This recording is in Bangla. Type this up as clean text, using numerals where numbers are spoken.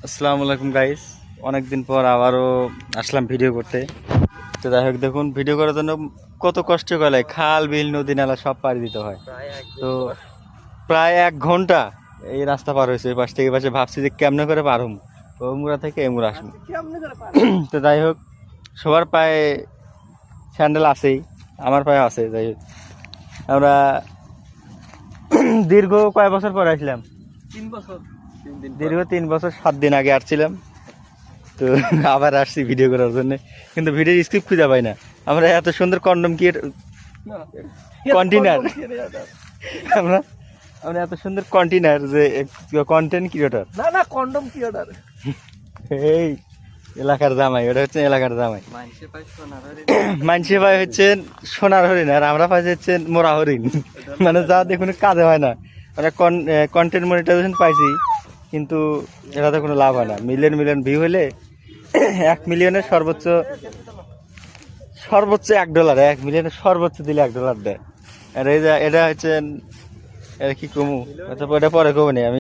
আসসালামু আলাইকুম গাইস, অনেকদিন পর আবারও আসলাম ভিডিও করতে। তো যাই হোক, দেখুন ভিডিও করার জন্য কত কষ্ট করে খাল বিল নদী নালা সব পাড়ি দিতে হয়। তো প্রায় 1 ঘন্টা এই রাস্তা পার হয়েছে, এই পাশ থেকে পাশে ভাবছি যে কেমনে করে পার হম, ওমুরা থেকে এমুরা আসবো। তো যাই হোক, সবার পায়ে স্যান্ডেল আছেই, আমার পায়ে আছে। যাই হোক, আমরা দীর্ঘ কয় বছর পর আসলাম? 3 বছর। দীর্ঘ 3 বছর 7 দিন আগে আসছিলাম। তো আবার আসছি ভিডিও করার জন্য, কিন্তু ভিডিওর স্ক্রিপ্ট খুঁজে পাই না। আমরা এত সুন্দর কন্ডম কন্টেনার আমরা আমরা এত সুন্দর কন্টেনার যে কন্টেন্ট ক্রিয়েটর না কন্ডম ক্রিয়েটর। এই এলাকার জামাই, ওটা হচ্ছে এলাকার জামাই। মানসে ভাই হচ্ছেন সোনার হরিণ, আর আমরা পাইছি হচ্ছেন মোরা হরিণ। মানে যা দেখুন কাজে হয় না। মানে কন্টেন্ট মনিটাইজেশন পাইছি, কিন্তু এটাতে কোনো লাভ হয় না। মিলিয়ন মিলিয়ন ভিউ হলে 1 মিলিয়নের সর্বোচ্চ $1, 1 মিলিয়নের সর্বোচ্চ দিলে $1 দেয়। আর এই যে এটা হচ্ছে, এটা কি কমু, এটা পরে কমু নি আমি।